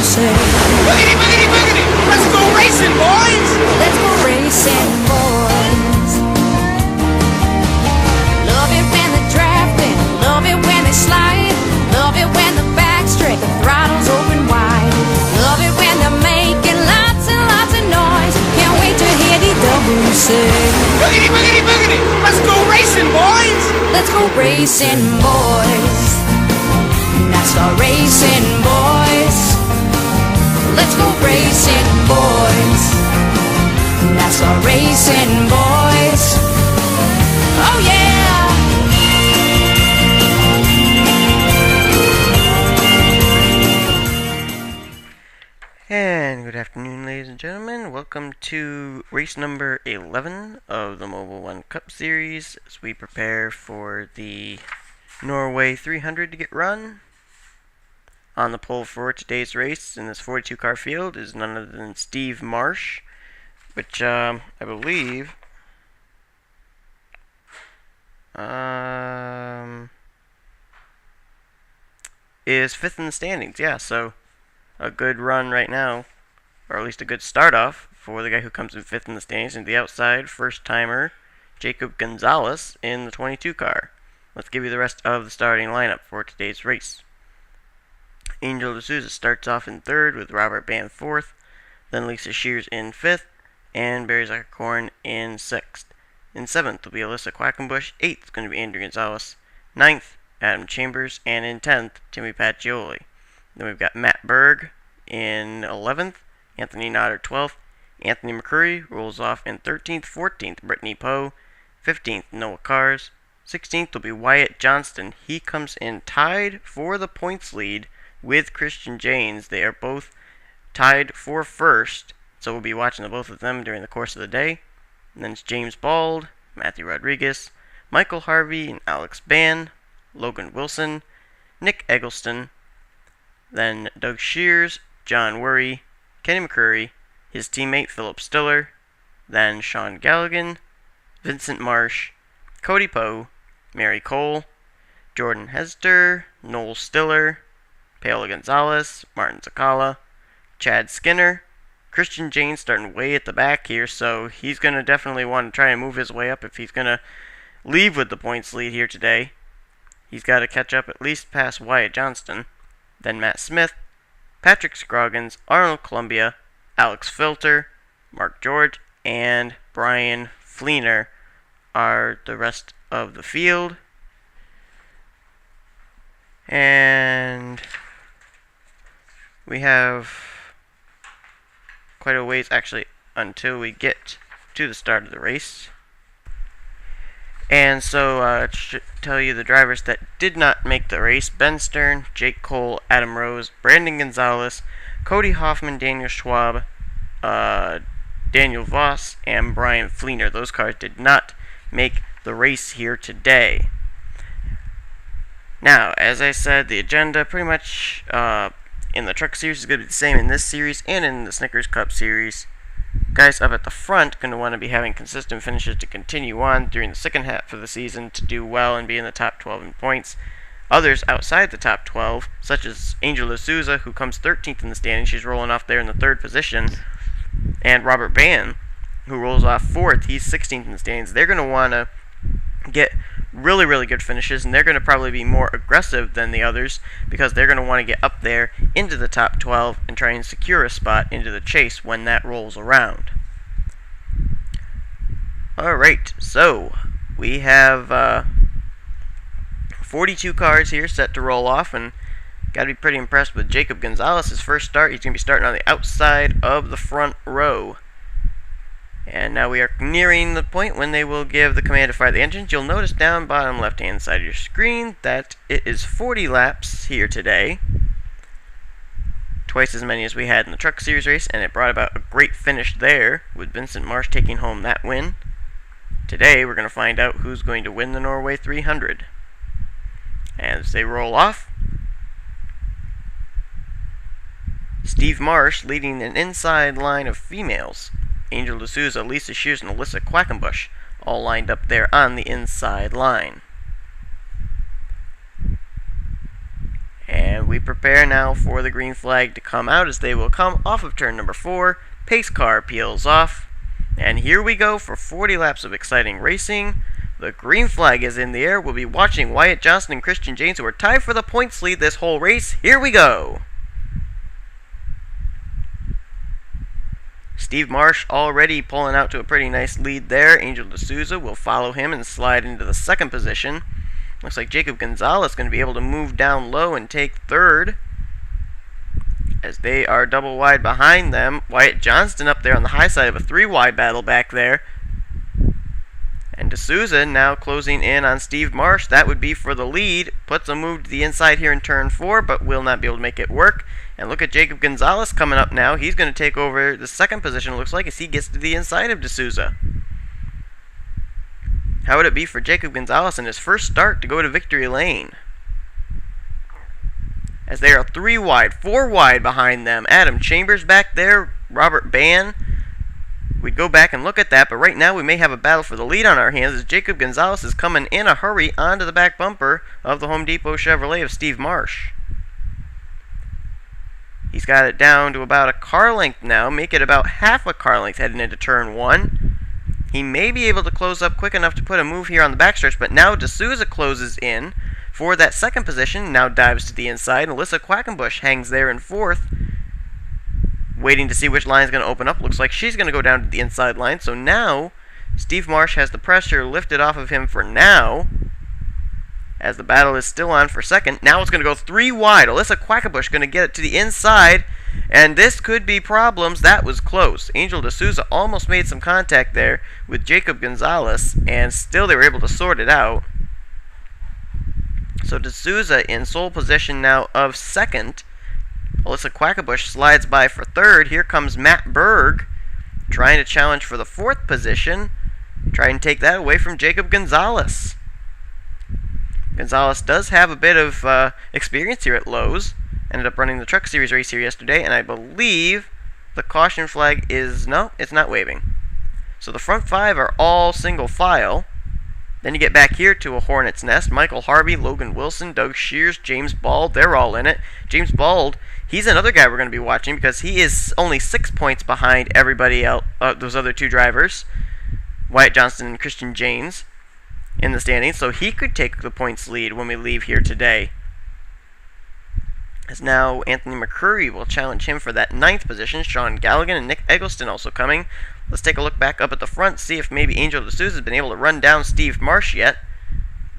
say. Boogity, boogity, boogity! Let's go racing, boys! Let's go racing, boys. Love it when they're drafting, love it when they slide, love it when the back's straight, the throttle's open wide. Love it when they're making lots and lots of noise. Can't wait to hear the W say. Boogity, boogity, boogity! Let's go racing, boys! Let's go racing, boys. NASCAR racing, boys. Let's go racing, boys. NASCAR racing, boys. Oh yeah! And good afternoon, ladies and gentlemen. Welcome to race number 11 of the Mobil 1 Cup Series as we prepare for the Norway 300 to get run. On the pole for today's race in this 42-car field is none other than Steve Marsh, which I believe is 5th in the standings. Yeah, so a good run right now, or at least a good start off for the guy who comes in 5th in the standings. And the outside, first-timer Jacob Gonzalez in the 22 car. Let's give you the rest of the starting lineup for today's race. Angel D'Souza starts off in 3rd with Robert Band 4th, then Lisa Shears in 5th, and Barry Zuckerkorn in 6th. In 7th will be Alyssa Quackenbush, 8th is going to be Andrew Gonzalez, 9th Adam Chambers, and in 10th Timmy Pacioli. Then we've got Matt Berg in 11th, Anthony Nodder 12th, Anthony McCurry rolls off in 13th, 14th Brittany Poe, 15th Noah Kars, 16th will be Wyatt Johnston. He comes in tied for the points lead with Christian Janes. They are both tied for first, so we'll be watching the both of them during the course of the day. And then it's James Bald, Matthew Rodriguez, Michael Harvey and Alex Bann, Logan Wilson, Nick Eggleston, then Doug Shears, John Worry, Kenny McCurry, his teammate Philip Stiller, then Sean Galligan, Vincent Marsh, Cody Poe, Mary Cole, Jordan Hester, Noel Stiller, Paola Gonzalez, Martin Zakala, Chad Skinner, Christian Janes starting way at the back here, so he's going to definitely want to try and move his way up if he's going to leave with the points lead here today. He's got to catch up at least past Wyatt Johnston. Then Matt Smith, Patrick Scroggins, Arnold Columbia, Alex Filter, Mark George, and Brian Fleener are the rest of the field. And we have quite a ways actually until we get to the start of the race. And so I should tell you the drivers that did not make the race: Ben Stern, Jake Cole, Adam Rose, Brandon Gonzalez, Cody Hoffman, Daniel Schwab, Daniel Voss, and Brian Fleener. Those cars did not make the race here today. Now, as I said, the agenda pretty much in the Truck Series is going to be the same in this series and in the Snickers Cup Series. Guys up at the front going to want to be having consistent finishes to continue on during the second half of the season to do well and be in the top 12 in points. Others outside the top 12, such as Angel D'Souza, who comes 13th in the standings, she's rolling off there in the 3rd position, and Robert Bann, who rolls off 4th, he's 16th in the standings. They're going to want to get really, really good finishes, and they're going to probably be more aggressive than the others because they're going to want to get up there into the top 12 and try and secure a spot into the chase when that rolls around. Alright, so we have 42 cars here set to roll off, and got to be pretty impressed with Jacob Gonzalez. His first start, he's going to be starting on the outside of the front row. And now we are nearing the point when they will give the command to fire the engines. You'll notice down bottom left-hand side of your screen that it is 40 laps here today. Twice as many as we had in the Truck Series race, and it brought about a great finish there, with Vincent Marsh taking home that win. Today, we're going to find out who's going to win the Norway 300. As they roll off, Steve Marsh leading an inside line of females. Angel D'Souza, Lisa Shears, and Alyssa Quackenbush all lined up there on the inside line. And we prepare now for the green flag to come out as they will come off of turn number 4. Pace car peels off. And here we go for 40 laps of exciting racing. The green flag is in the air. We'll be watching Wyatt Johnston and Christian James, who are tied for the points lead this whole race. Here we go. Steve Marsh already pulling out to a pretty nice lead there. Angel D'Souza will follow him and slide into the second position. Looks like Jacob Gonzalez is going to be able to move down low and take third, as they are double wide behind them. Wyatt Johnston up there on the high side of a 3-wide battle back there. And D'Souza now closing in on Steve Marsh. That would be for the lead. Puts a move to the inside here in turn 4, but will not be able to make it work. And look at Jacob Gonzalez coming up now. He's going to take over the second position, it looks like, as he gets to the inside of D'Souza. How would it be for Jacob Gonzalez in his first start to go to victory lane? As they are 3 wide, 4 wide behind them. Adam Chambers back there, Robert Bann. We'd go back and look at that, but right now we may have a battle for the lead on our hands as Jacob Gonzalez is coming in a hurry onto the back bumper of the Home Depot Chevrolet of Steve Marsh. He's got it down to about a car length now, make it about half a car length heading into turn 1. He may be able to close up quick enough to put a move here on the backstretch, but now D'Souza closes in for that second position, now dives to the inside. Alyssa Quackenbush hangs there in 4th, waiting to see which line is going to open up. Looks like she's going to go down to the inside line, so now Steve Marsh has the pressure lifted off of him for now, as the battle is still on for second. Now it's going to go 3 wide. Alyssa Quackenbush going to get it to the inside, and this could be problems. That was close. Angel D'Souza almost made some contact there with Jacob Gonzalez, and still they were able to sort it out. So D'Souza in sole position now of second. Alyssa Quackenbush slides by for third. Here comes Matt Berg trying to challenge for the 4th position. Try and take that away from Jacob Gonzalez. Gonzalez does have a bit of experience here at Lowe's. Ended up running the Truck Series race here yesterday, and I believe the caution flag is... no, it's not waving. So the front 5 are all single file. Then you get back here to a hornet's nest. Michael Harvey, Logan Wilson, Doug Shears, James Bald, they're all in it. James Bald, he's another guy we're going to be watching because he is only 6 points behind everybody else, those other 2 drivers, Wyatt Johnston and Christian James, in the standings. So he could take the points lead when we leave here today. As now Anthony McCurry will challenge him for that 9th position. Sean Galligan and Nick Eggleston also coming. Let's take a look back up at the front, see if maybe Angel D'Souza has been able to run down Steve Marsh yet.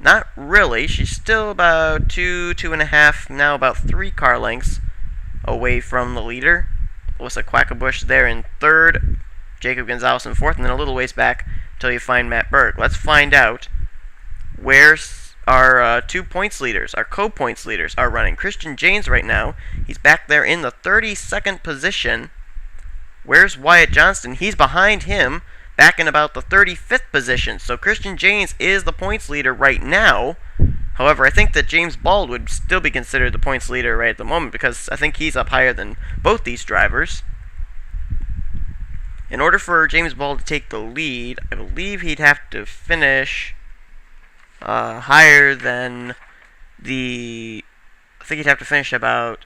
Not really. She's still about 2.5, now about 3 car lengths away from the leader. Alyssa Quackenbush there in 3rd, Jacob Gonzalez in 4th, and then a little ways back until you find Matt Berg. Let's find out where our 2 points leaders, our co-points leaders, are running. Christian James right now, he's back there in the 32nd position. Where's Wyatt Johnston? He's behind him, back in about the 35th position. So Christian James is the points leader right now. However, I think that James Bald would still be considered the points leader right at the moment because I think he's up higher than both these drivers. In order for James Bald to take the lead, I believe he'd have to finish higher than the... I think he'd have to finish about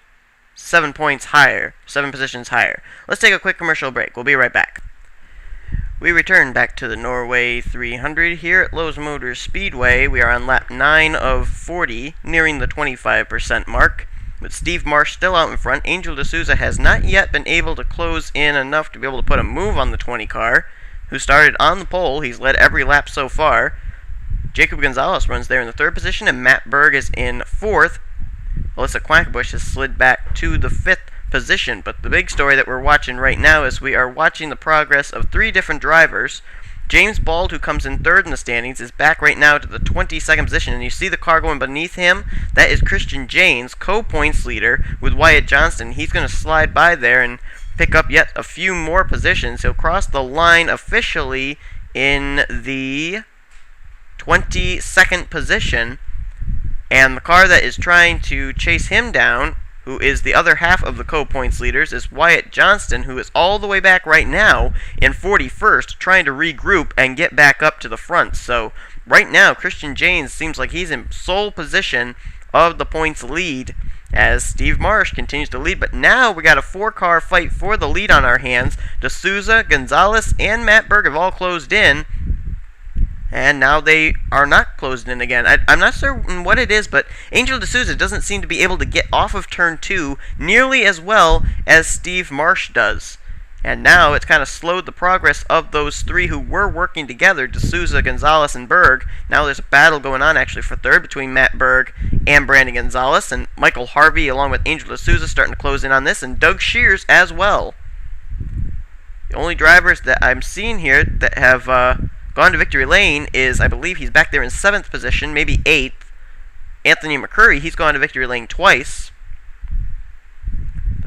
7 points higher, 7 positions higher. Let's take a quick commercial break. We'll be right back. We return back to the Norway 300 here at Lowe's Motors Speedway. We are on lap 9 of 40, nearing the 25% mark. With Steve Marsh still out in front, Angel D'Souza has not yet been able to close in enough to be able to put a move on the 20 car, who started on the pole. He's led every lap so far. Jacob Gonzalez runs there in the 3rd position, and Matt Berg is in 4th. Alyssa Quackenbush has slid back to the 5th position, but the big story that we're watching right now is we are watching the progress of 3 different drivers. James Bald, who comes in 3rd in the standings, is back right now to the 22nd position, and you see the car going beneath him? That is Christian James, co-points leader with Wyatt Johnston. He's going to slide by there and pick up yet a few more positions. He'll cross the line officially in the 22nd position. And the car that is trying to chase him down, who is the other half of the co-points leaders, is Wyatt Johnston, who is all the way back right now in 41st, trying to regroup and get back up to the front. So right now, Christian James seems like he's in sole position of the points lead as Steve Marsh continues to lead. But now we got a 4-car fight for the lead on our hands. D'Souza, Gonzalez, and Matt Berg have all closed in. And now they are not closed in again. I'm not certain what it is, but Angel D'Souza doesn't seem to be able to get off of turn 2 nearly as well as Steve Marsh does. And now it's kind of slowed the progress of those 3 who were working together, D'Souza, Gonzalez, and Berg. Now there's a battle going on actually for third between Matt Berg and Brandon Gonzalez, and Michael Harvey along with Angel D'Souza starting to close in on this, and Doug Shears as well. The only drivers that I'm seeing here that have gone to victory lane is, I believe he's back there in 7th position, maybe 8th. Anthony McCurry, he's gone to victory lane twice.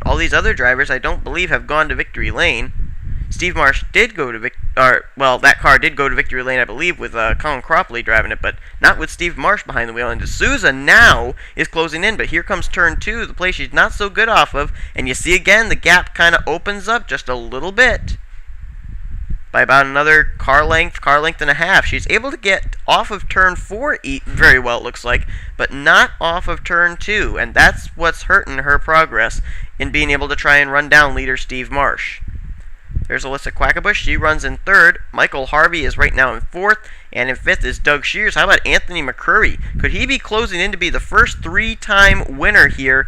All these other drivers, I don't believe, have gone to victory lane. Steve Marsh did go to that car did go to victory lane, I believe, with Colin Cropley driving it, but not with Steve Marsh behind the wheel. And D'Souza now is closing in, but here comes turn 2, the place she's not so good off of, and you see again the gap kind of opens up just a little bit. By about another car length and a half. She's able to get off of turn 4 very well, it looks like, but not off of turn 2, and that's what's hurting her progress in being able to try and run down leader Steve Marsh. There's Alyssa Quackenbush. She runs in 3rd. Michael Harvey is right now in 4th, and in 5th is Doug Shears. How about Anthony McCurry? Could he be closing in to be the first 3-time winner here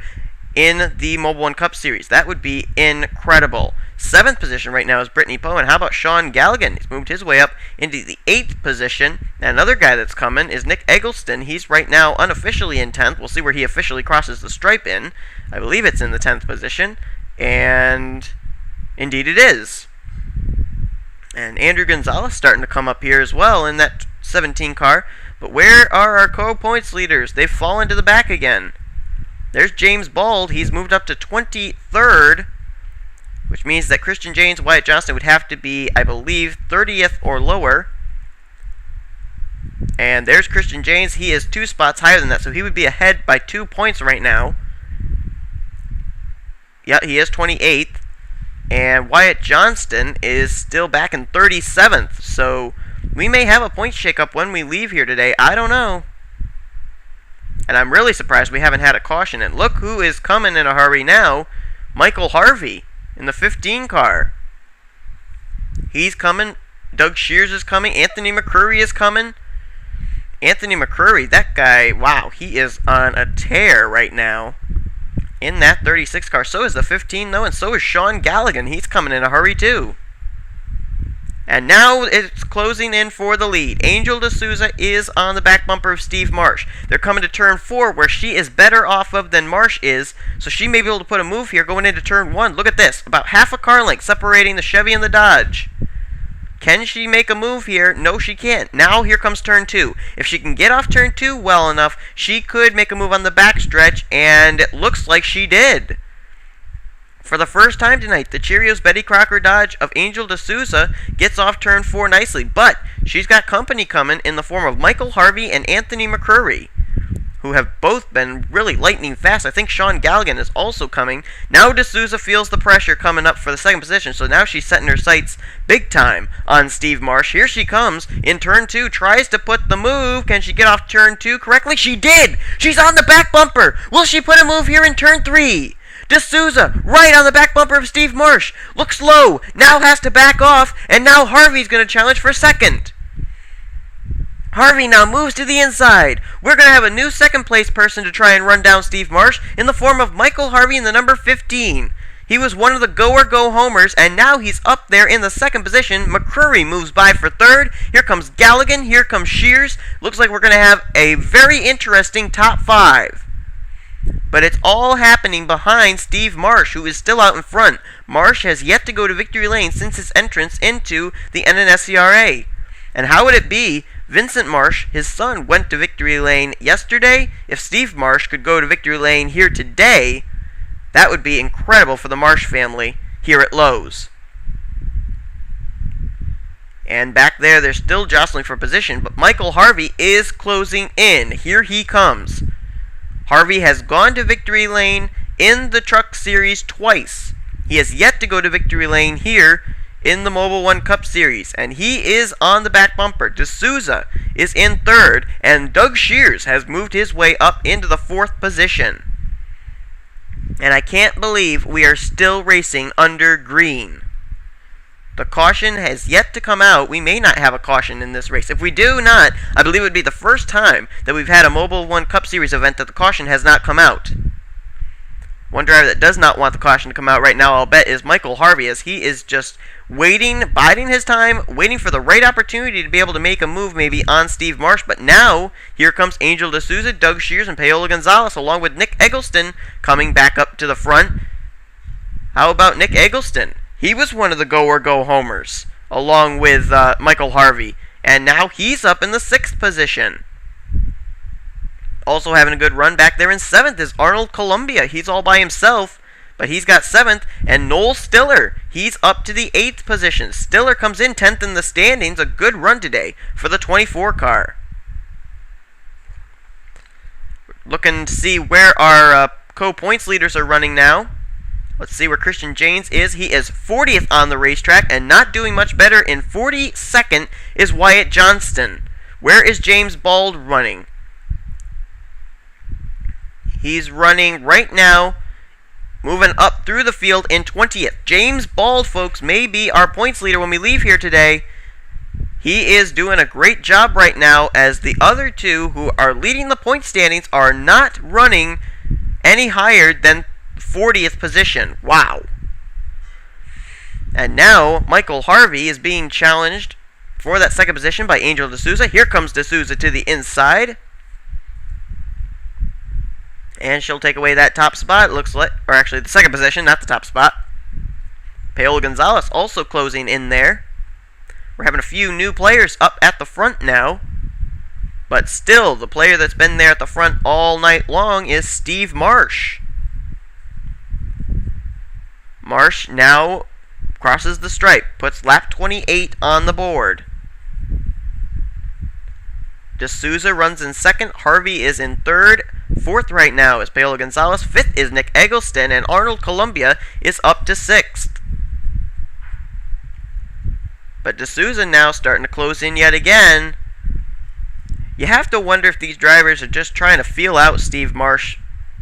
in the Mobil 1 Cup Series? That would be incredible. 7th position right now is Brittany Poe, and how about Sean Galligan? He's moved his way up into the 8th position. And another guy that's coming is Nick Eggleston. He's right now unofficially in 10th. We'll see where he officially crosses the stripe in. I believe it's in the 10th position, and indeed it is. And Andrew Gonzalez starting to come up here as well in that 17 car. But where are our co-points leaders? They've fallen to the back again. There's James Bald. He's moved up to 23rd. Which means that Christian James, Wyatt Johnston would have to be, I believe, 30th or lower. And there's Christian James. He is 2 spots higher than that, so he would be ahead by 2 points right now. Yeah, he is 28th. And Wyatt Johnston is still back in 37th. So we may have a point shakeup when we leave here today. I don't know. And I'm really surprised we haven't had a caution. And look who is coming in a hurry now. Michael Harvey. In the 15 car. He's coming. Doug Shears is coming. Anthony McCurry is coming. Anthony McCurry, that guy, wow, he is on a tear right now in that 36 car. So is the 15, though, and so is Sean Galligan. He's coming in a hurry, too. And now it's closing in for the lead. Angel D'Souza is on the back bumper of Steve Marsh. They're coming to turn 4, where she is better off of than Marsh is, so she may be able to put a move here going into turn 1. Look at this. About half a car length separating the Chevy and the Dodge. Can she make a move here? No, she can't. Now here comes turn 2. If she can get off turn 2 well enough, she could make a move on the backstretch, and it looks like she did. For the first time tonight, the Cheerios Betty Crocker Dodge of Angel D'Souza gets off turn 4 nicely, but she's got company coming in the form of Michael Harvey and Anthony McCurry, who have both been really lightning fast. I think Sean Galligan is also coming. Now D'Souza feels the pressure coming up for the 2nd position, so now she's setting her sights big time on Steve Marsh. Here she comes in turn 2, tries to put the move. Can she get off turn 2 correctly? She did! She's on the back bumper! Will she put a move here in turn 3? D'Souza, right on the back bumper of Steve Marsh. Looks low, now has to back off, and now Harvey's going to challenge for 2nd. Harvey now moves to the inside. We're going to have a new 2nd place person to try and run down Steve Marsh in the form of Michael Harvey in the number 15. He was one of the go-or-go homers, and now he's up there in the 2nd position. McCurry moves by for 3rd. Here comes Galligan, here comes Shears. Looks like we're going to have a very interesting top 5. But it's all happening behind Steve Marsh, who is still out in front. Marsh has yet to go to victory lane since his entrance into the NNSCRA. And how would it be? Vincent Marsh, his son, went to victory lane yesterday. If Steve Marsh could go to victory lane here today, that would be incredible for the Marsh family here at Lowe's. And back there, they're still jostling for position, but Michael Harvey is closing in. Here he comes. Harvey has gone to victory lane in the Truck Series twice. He has yet to go to victory lane here in the Mobil 1 Cup Series, and he is on the back bumper. D'Souza is in 3rd, and Doug Shears has moved his way up into the 4th position. And I can't believe we are still racing under green. The caution has yet to come out. We may not have a caution in this race. If we do not, I believe it would be the first time that we've had a Mobil 1 Cup Series event that the caution has not come out. One driver that does not want the caution to come out right now, I'll bet, is Michael Harvey, as he is just waiting, biding his time, waiting for the right opportunity to be able to make a move maybe on Steve Marsh. But now, here comes Angel D'Souza, Doug Shears, and Paola Gonzalez, along with Nick Eggleston coming back up to the front. How about Nick Eggleston? He was one of the go-or-go-homers, along with Michael Harvey. And now he's up in the 6th position. Also having a good run back there in 7th is Arnold Columbia. He's all by himself, but he's got 7th. And Noel Stiller, he's up to the 8th position. Stiller comes in 10th in the standings. A good run today for the 24 car. Looking to see where our co-points leaders are running now. Let's see where Christian Janes is. He is 40th on the racetrack, and not doing much better. In 42nd is Wyatt Johnston. Where is James Bald running? He's running right now, moving up through the field in 20th. James Bald, folks, may be our points leader when we leave here today. He is doing a great job right now, as the other two who are leading the point standings are not running any higher than 40th position. Wow. And now Michael Harvey is being challenged for that 2nd position by Angel D'Souza. Here comes D'Souza to the inside. And she'll take away that top spot, it looks like. Or actually the 2nd position, not the top spot. Paola Gonzalez also closing in there. We're having a few new players up at the front now. But still, the player that's been there at the front all night long is Steve Marsh. Marsh now crosses the stripe, puts lap 28 on the board. D'Souza runs in 2nd, Harvey is in 3rd, 4th right now is Paola Gonzalez, 5th is Nick Eggleston, and Arnold Columbia is up to 6th. But D'Souza now starting to close in yet again. You have to wonder if these drivers are just trying to feel out Steve Marsh,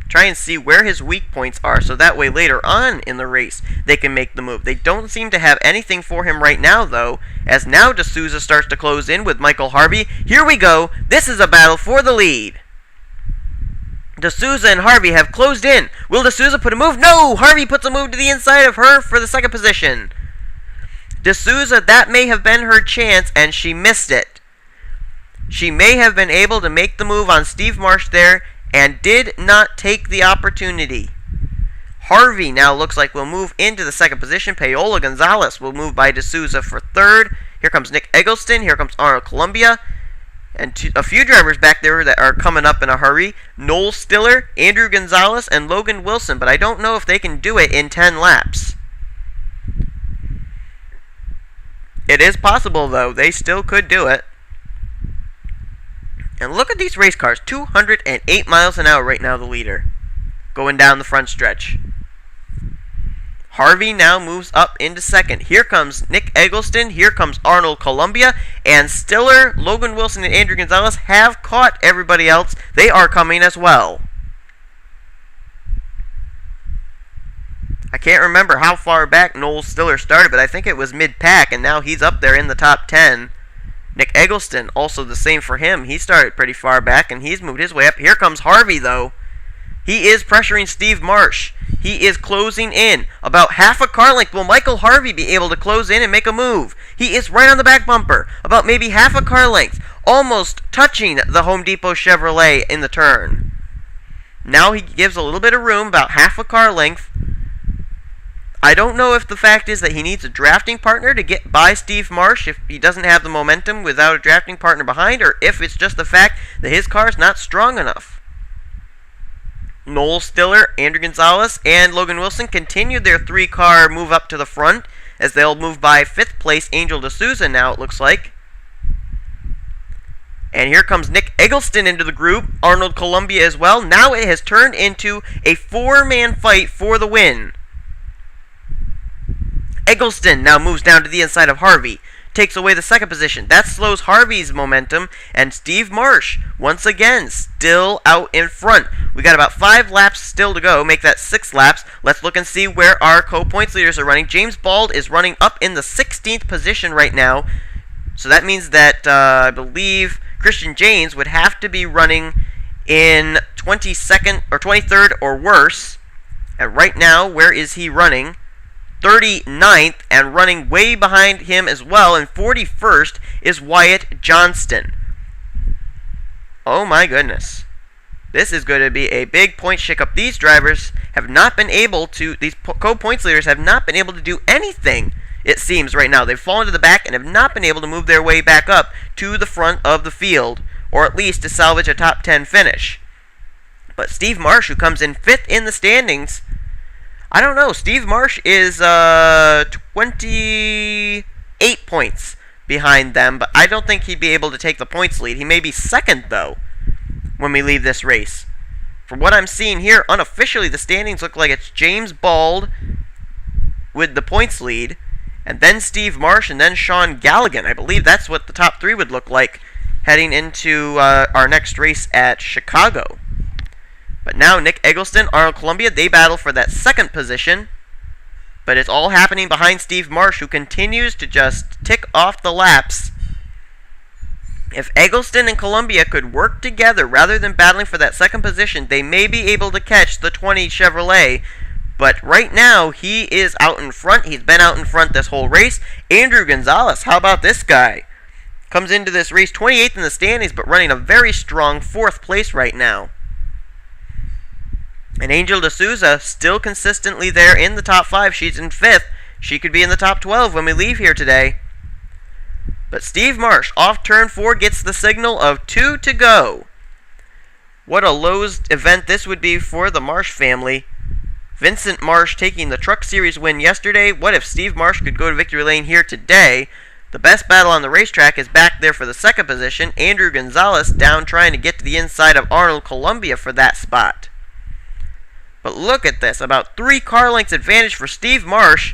try and see where his weak points are, so that way later on in the race they can make the move. They don't seem to have anything for him right now, though, as now D'Souza starts to close in with Michael Harvey. Here we go. This is a battle for the lead. D'Souza and Harvey have closed in. Will D'Souza put a move? No! Harvey puts a move to the inside of her for the 2nd position. D'Souza, that may have been her chance, and she missed it. She may have been able to make the move on Steve Marsh there, and did not take the opportunity. Harvey now looks like will move into the 2nd position. Paola Gonzalez will move by D'Souza for 3rd. Here comes Nick Eggleston. Here comes Arnold Columbia. And a few drivers back there that are coming up in a hurry. Noel Stiller, Andrew Gonzalez, and Logan Wilson. But I don't know if they can do it in 10 laps. It is possible, though. They still could do it. And look at these race cars. 208 miles an hour right now, the leader. Going down the front stretch. Harvey now moves up into 2nd. Here comes Nick Eggleston. Here comes Arnold Columbia. And Stiller, Logan Wilson, and Andrew Gonzalez have caught everybody else. They are coming as well. I can't remember how far back Noel Stiller started, but I think it was mid-pack, and now he's up there in the top 10. Nick Eggleston, also the same for him. He started pretty far back, and he's moved his way up. Here comes Harvey, though. He is pressuring Steve Marsh. He is closing in. About half a car length. Will Michael Harvey be able to close in and make a move? He is right on the back bumper. About maybe half a car length. Almost touching the Home Depot Chevrolet in the turn. Now he gives a little bit of room, about half a car length. I don't know if the fact is that he needs a drafting partner to get by Steve Marsh if he doesn't have the momentum without a drafting partner behind, or if it's just the fact that his car is not strong enough. Noel Stiller, Andrew Gonzalez, and Logan Wilson continued their 3-car move up to the front as they'll move by 5th place Angel D'Souza now, it looks like. And here comes Nick Eggleston into the group, Arnold Columbia as well. Now it has turned into a 4-man fight for the win. Eggleston now moves down to the inside of Harvey. takes away the second position. That slows Harvey's momentum, and Steve Marsh, once again, still out in front. We got about 5 laps still to go, make that 6 laps. Let's look and see where our co-points leaders are running. James Bald is running up in the 16th position right now, so that means that I believe Christian James would have to be running in 22nd or 23rd or worse. And right now, where is he running? 39th, and running way behind him as well, and 41st is Wyatt Johnston. Oh my goodness. This is going to be a big point shakeup. These drivers have not been able to, these co-points leaders have not been able to do anything, it seems, right now. They've fallen to the back and have not been able to move their way back up to the front of the field, or at least to salvage a top 10 finish. But Steve Marsh, who comes in 5th in the standings, I don't know. Steve Marsh is 28 points behind them, but I don't think he'd be able to take the points lead. He may be 2nd, though, when we leave this race. From what I'm seeing here, unofficially, the standings look like it's James Bald with the points lead, and then Steve Marsh, and then Sean Galligan. I believe that's what the top 3 would look like heading into our next race at Chicago. But now Nick Eggleston, Arnold Columbia, they battle for that 2nd position. But it's all happening behind Steve Marsh, who continues to just tick off the laps. If Eggleston and Columbia could work together rather than battling for that 2nd position, they may be able to catch the 20 Chevrolet. But right now, he is out in front. He's been out in front this whole race. Andrew Gonzalez, how about this guy? Comes into this race 28th in the standings, but running a very strong 4th place right now. And Angel D'Souza still consistently there in the top 5. She's in 5th. She could be in the top 12 when we leave here today. But Steve Marsh, off turn 4, gets the signal of 2 to go. What a Lowe's event this would be for the Marsh family. Vincent Marsh taking the Truck Series win yesterday. What if Steve Marsh could go to victory lane here today? The best battle on the racetrack is back there for the 2nd position. Andrew Gonzalez down trying to get to the inside of Arnold Columbia for that spot. But look at this, about 3 car lengths advantage for Steve Marsh.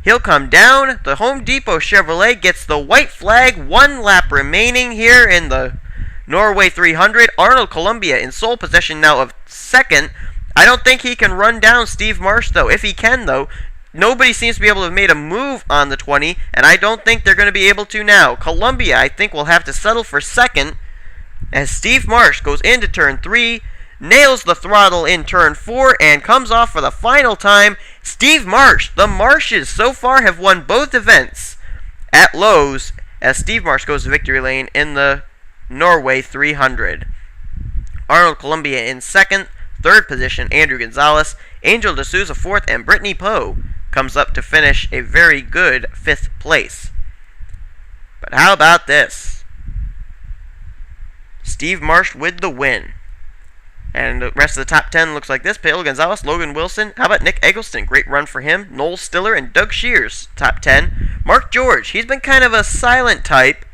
He'll come down. The Home Depot Chevrolet gets the white flag. 1 lap remaining here in the Norway 300. Arnold Columbia in sole possession now of 2nd. I don't think he can run down Steve Marsh, though. If he can, though, nobody seems to be able to have made a move on the 20, and I don't think they're going to be able to now. Columbia, I think, will have to settle for 2nd as Steve Marsh goes into turn 3, nails the throttle in turn 4, and comes off for the final time. Steve Marsh, the Marshes so far have won both events at Lowe's as Steve Marsh goes to victory lane in the Norway 300. Arnold Columbia in 2nd, 3rd position, Andrew Gonzalez, Angel D'Souza 4th, and Brittany Poe comes up to finish a very good 5th place. But how about this? Steve Marsh with the win. And the rest of the top 10 looks like this. Paolo Gonzalez, Logan Wilson. How about Nick Eggleston? Great run for him. Noel Stiller and Doug Shears, top 10. Mark George, he's been kind of a silent type.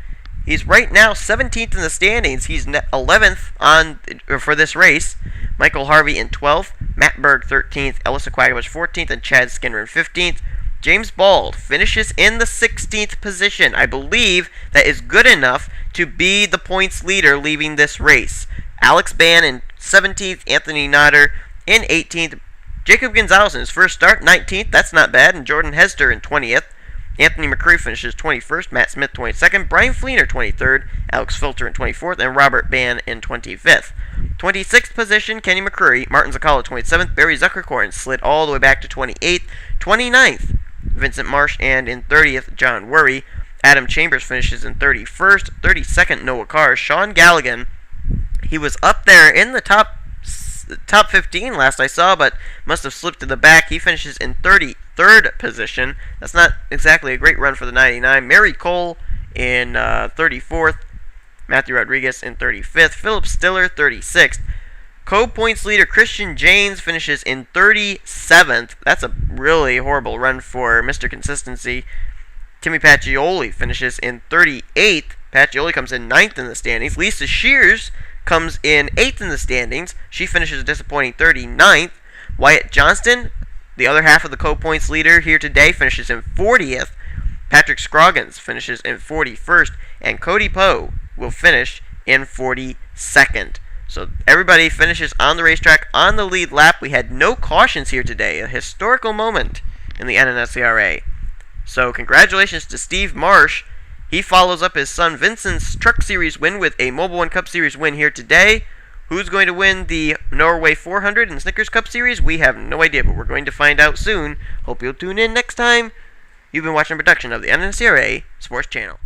He's right now 17th in the standings. He's 11th for this race. Michael Harvey in 12th. Matt Berg 13th. Ellis Aquagavich 14th. And Chad Skinner in 15th. James Bald finishes in the 16th position. I believe that is good enough to be the points leader leaving this race. Alex Bann in 17th, Anthony Notter in 18th, Jacob Gonzalez in his first start, 19th, that's not bad, and Jordan Hester in 20th. Anthony McCree finishes 21st, Matt Smith 22nd, Brian Fleener 23rd, Alex Filter in 24th, and Robert Bann in 25th. 26th position, Kenny McCreary, Martin Zakala 27th, Barry Zuckerkorn slid all the way back to 28th, 29th, Vincent Marsh, and in 30th, John Worry. Adam Chambers finishes in 31st, 32nd, Noah Carr, Sean Galligan. He was up there in the top 15 last I saw, but must have slipped to the back. He finishes in 33rd position. That's not exactly a great run for the 99. Mary Cole in 34th. Matthew Rodriguez in 35th. Philip Stiller, 36th. Co-points leader Christian James finishes in 37th. That's a really horrible run for Mr. Consistency. Timmy Pacioli finishes in 38th. Pacioli comes in 9th in the standings. Lisa Shears comes in 8th in the standings. She finishes a disappointing 39th. Wyatt Johnston, the other half of the co-points leader here today, finishes in 40th. Patrick Scroggins finishes in 41st, and Cody Poe will finish in 42nd. So everybody finishes on the racetrack on the lead lap. We had no cautions here today, a historical moment in the NNSCRA. So congratulations to Steve Marsh. He follows up his son Vincent's Truck Series win with a Mobil 1 Cup Series win here today. Who's going to win the Norway 400 and Snickers Cup Series? We have no idea, but we're going to find out soon. Hope you'll tune in next time. You've been watching a production of the NNSCRA Sports Channel.